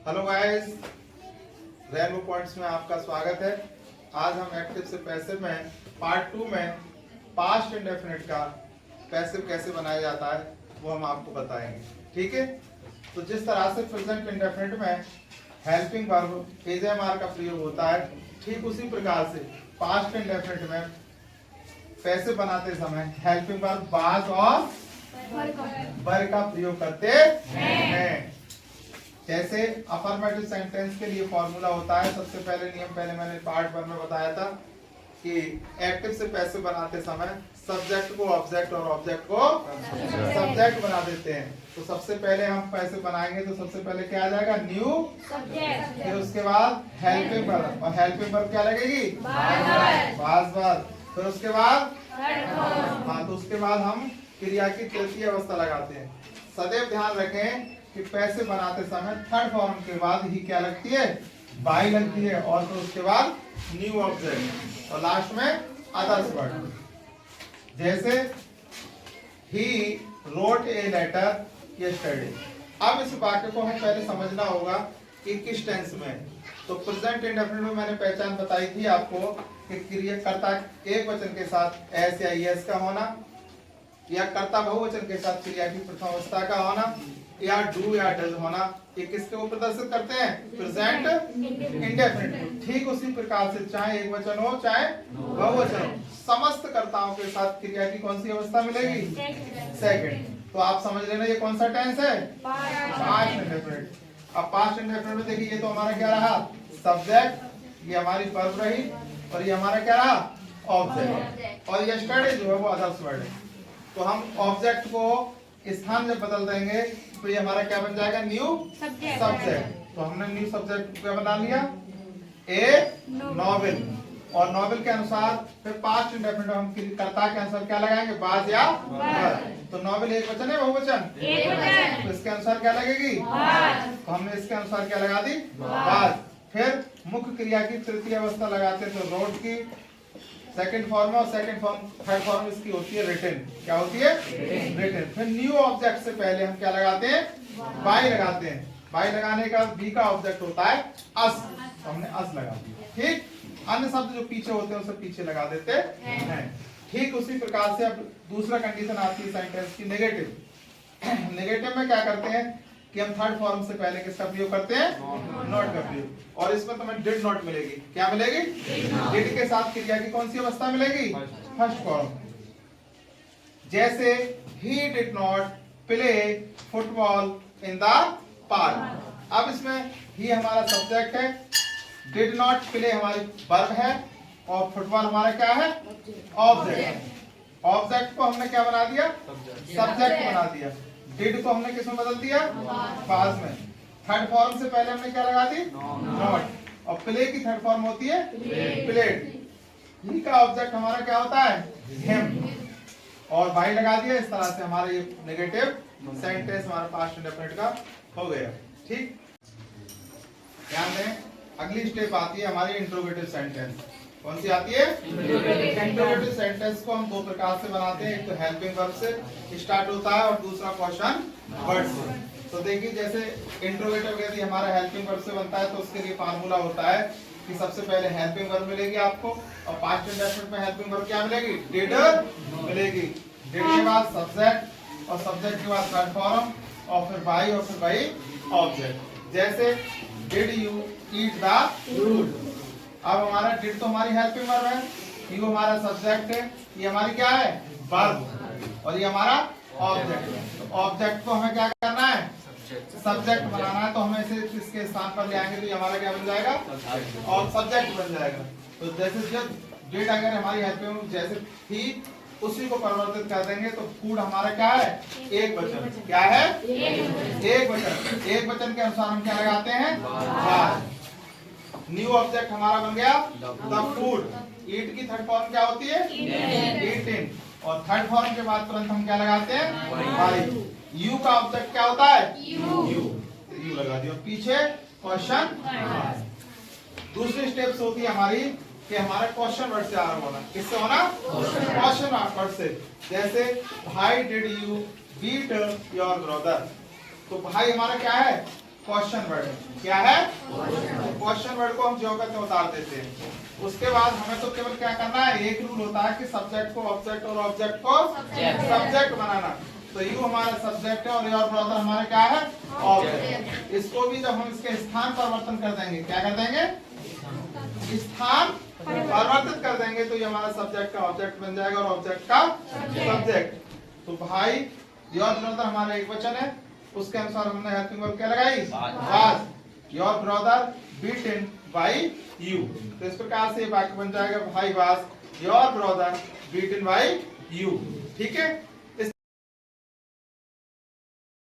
Hello guys, rainbow points में आपका स्वागत है। आज हम एक्टिव से पैसिव में पार्ट 2 में पास्ट इंडेफिनिट का पैसिव कैसे बनाया जाता है वो हम आपको बताएंगे। ठीक है, तो जिस तरह से प्रेजेंट इंडेफिनिट में helping verb is am are का प्रयोग होता है, ठीक उसी प्रकार से पास्ट इंडेफिनिट में पैसिव बनाते समय हेल्पिंग वर्ब वाज और वर का प्रयोग करते हैं। जैसे अफर्मेटिव सेंटेंस के लिए फॉर्मूला होता है, सबसे पहले नियम पहले मैंने पार्ट 1 में बताया था कि एक्टिव से पैसिव बनाते समय सब्जेक्ट को ऑब्जेक्ट और ऑब्जेक्ट को सब्जेक्ट बना देते हैं। तो सबसे पहले हम पैसिव बनाएंगे तो सबसे पहले क्या आ जाएगा, न्यू सब्जेक्ट, फिर उसके बाद हेल्पिंग वर्ब, और हेल्पिंग वर्ब क्या लगेगी, वाज वर्ब, फिर उसके बाद हाँ, तो उसके बाद हम क्रिया की तृतीय अवस्था लगाते हैं। सदैव ध्यान रखें कि पैसिव बनाते समय थर्ड फॉर्म के बाद ही क्या लगती है, बाई लगती है, और फिर उसके बाद न्यू ऑब्जेक्ट, और लास्ट में अदर्स वर्ड। जैसे ही रोट ए लेटर यस्टरडे। अब इस वाक्य को हमें पहले समझना होगा कि किस टेंस में। तो प्रेजेंट इंडेफिनिट में मैंने पहचान बताई थी आपको कि क्रिया कर्ता एक वचन के साथ एस या ईएस का होना, या कर्ता बहुवचन के साथ क्रिया की प्रथम अवस्था का होना, या डू या डज होना, ये किसके को प्रदर्शित करते हैं, प्रेजेंट इंडेफिनिट। ठीक उसी प्रकार से चाहे एक वचन हो चाहे बहुवचन हो, समस्त कर्ताओं के साथ क्रिया की कौन सी अवस्था मिलेगी, सेकंड। तो आप समझ लेना ये कौन सा टेंस है, पास्ट इंडेफिनिट। अब पास्ट इंडेफिनिट में देखिए, ये तो हमारा क्या रहा, सब्जेक्ट, ये हमारी वर्ब रही, और ये हमारा क्या रहा, ऑब्जेक्ट, और यस्टरडे जो है वो अदर्स वर्ड है। तो हम ऑब्जेक्ट को स्थान जब बदल देंगे तो ये हमारा क्या बन जाएगा, न्यू सब्जेक्ट। तो हमने न्यू सब्जेक्ट क्या बना लिया, ए नॉवेल, और नॉवेल के अनुसार फिर पास्ट इंडेफिनिट हम कर्ता के अनुसार क्या लगाएंगे, वाज या वर। तो नॉवेल एक वचन है बहुवचन, तो इसके अनुसार क्या लगेगी, तो हमने इसके अनुसार क्या लगा दी, वाज। फिर मुख्य क्रिया की तृतीय अवस्था लगाते हैं, तो रोट की सेकंड फॉर्म और सेकंड फॉर्म थर्ड फॉर्म इसकी होती है रिटन। क्या होती है, रिटन। फिर न्यू ऑब्जेक्ट से पहले हम क्या लगाते हैं, बाई लगाते हैं। बाई लगाने का बी का ऑब्जेक्ट होता है अस, तो हमने अस लगा दिया। ठीक, अन्य शब्द जो पीछे होते हैं उसे पीछे लगा देते हैं। ठीक उसी प्रकार से अब दूसरा कंडीशन आती है सेंटेंस की नेगेटिव। नेगेटिव में क्या करते हैं कि हम थर्ड फॉर्म से पहले किसका प्रयोग करते हैं, नॉट का प्रयोग, और इसमें तुम्हें डिड नॉट मिलेगी। क्या मिलेगी, डिड के साथ क्रिया की कौन सी अवस्था मिलेगी, फर्स्ट फॉर्म। जैसे he did not play football in the park. अब इसमें ही हमारा सब्जेक्ट है, डिड नॉट प्ले हमारी वर्ब है, और फुटबॉल हमारा क्या है, ऑब्जेक्ट। ऑब्जेक्ट को हमने क्या बना दिया, सब्जेक्ट बना दिया। डिड को हमने किस में बदल दिया, पास में। थर्ड फॉर्म से पहले हमने क्या लगा दी, नॉट, और प्ले की थर्ड फॉर्म होती है प्लेड। ही का ऑब्जेक्ट हमारा क्या होता है, हिम, और बाई लगा दिया। इस तरह से हमारा ये नेगेटिव सेंटेंस हमारा पास्ट इंडेफिनिट का हो गया। ठीक, ध्यान दें, अगली स्टेप आती है हमारी इंट्रोगेटिव सेंटेंस। कौन सी आती है, इंट्रोगेटिव सेंटेंस को हम दो प्रकार से बनाते हैं, एक तो हेल्पिंग वर्ब से स्टार्ट होता है और दूसरा क्वेश्चन वर्ड से। तो देखिए, जैसे इंट्रोगेटिव यदि हमारा हेल्पिंग वर्ब से बनता है तो उसके लिए फार्मूला होता है कि सबसे पहले हेल्पिंग वर्ब मिलेगी आपको, और पास्ट इंडेफिनिट में हेल्पिंग वर्ब क्या मिलेगी, डिड मिलेगी। डिड के बाद सब्जेक्ट, और सब्जेक्ट के बाद थर्ड फॉर्म, और फिर बाई, और फिर बाई ऑब्जेक्ट। जैसे did you eat the fruit. अब हमारा डिड तो हमारी हेल्पिंग वर्ब है, यू हमारा सब्जेक्ट है, ये हमारी क्या है, वर्ब, और ये हमारा ऑब्जेक्ट है। तो ऑब्जेक्ट को हमें क्या करना है, सब्जेक्ट बनाना है, तो हमें इसे इसके स्थान पर ले आएंगे तो ये हमारा क्या बन जाएगा, और सब्जेक्ट बन जाएगा। तो जैसे जब डिड अगर हमारी हेल्पिंग जैसे थी उसी को परिवर्तित कर देंगे तो फूड हमारा क्या है, एक वचन। क्या है, एक वचन। एक वचन के अनुसार हम क्या लगाते हैं, वाज। न्यू ऑब्जेक्ट हमारा बन गया द फूड। ईट की थर्ड फॉर्म क्या होती है, ईटिंग, और थर्ड फॉर्म के बाद तुरंत हम क्या लगाते हैं, बाई। यू का ऑब्जेक्ट क्या होता है, यू लगा दिया, पीछे क्वेश्चन। दूसरी स्टेप्स होती है हमारी कि हमारा क्वेश्चन वर्ड से आरंभ होना। किससे होना, क्वेश्चन वर्ड से। जैसे भाई did you beat your brother, तो भाई हमारा क्या है, क्वेश्चन वर्ड। क्या है? क्वेश्चन वर्ड को हम जो कहते हैं उतार देते हैं। उसके बाद हमें तो केवल क्या करना है, एक रूल होता है कि सब्जेक्ट को ऑब्जेक्ट और ऑब्जेक्ट को सब्जेक्ट बनाना। तो यू हमारा सब्जेक्ट है और योर ब्रदर हमारा क्या है, ऑब्जेक्ट। इसको भी जब हम इसके स्थान परिवर्तन कर देंगे, क्या कर देंगे, स्थान परिवर्तित कर देंगे, तो ये हमारा सब्जेक्ट का ऑब्जेक्ट बन जाएगा और ऑब्जेक्ट का सब्जेक्ट। तो भाई योर ब्रदर हमारा एक वचन है, उसके अनुसार हमने हेल्पिंग वर्ब क्या लगाई, was. Your brother beaten by you. तो इस प्रकार से ये वाक्य बन जाएगा, भाई was your brother beaten by you. ठीक है।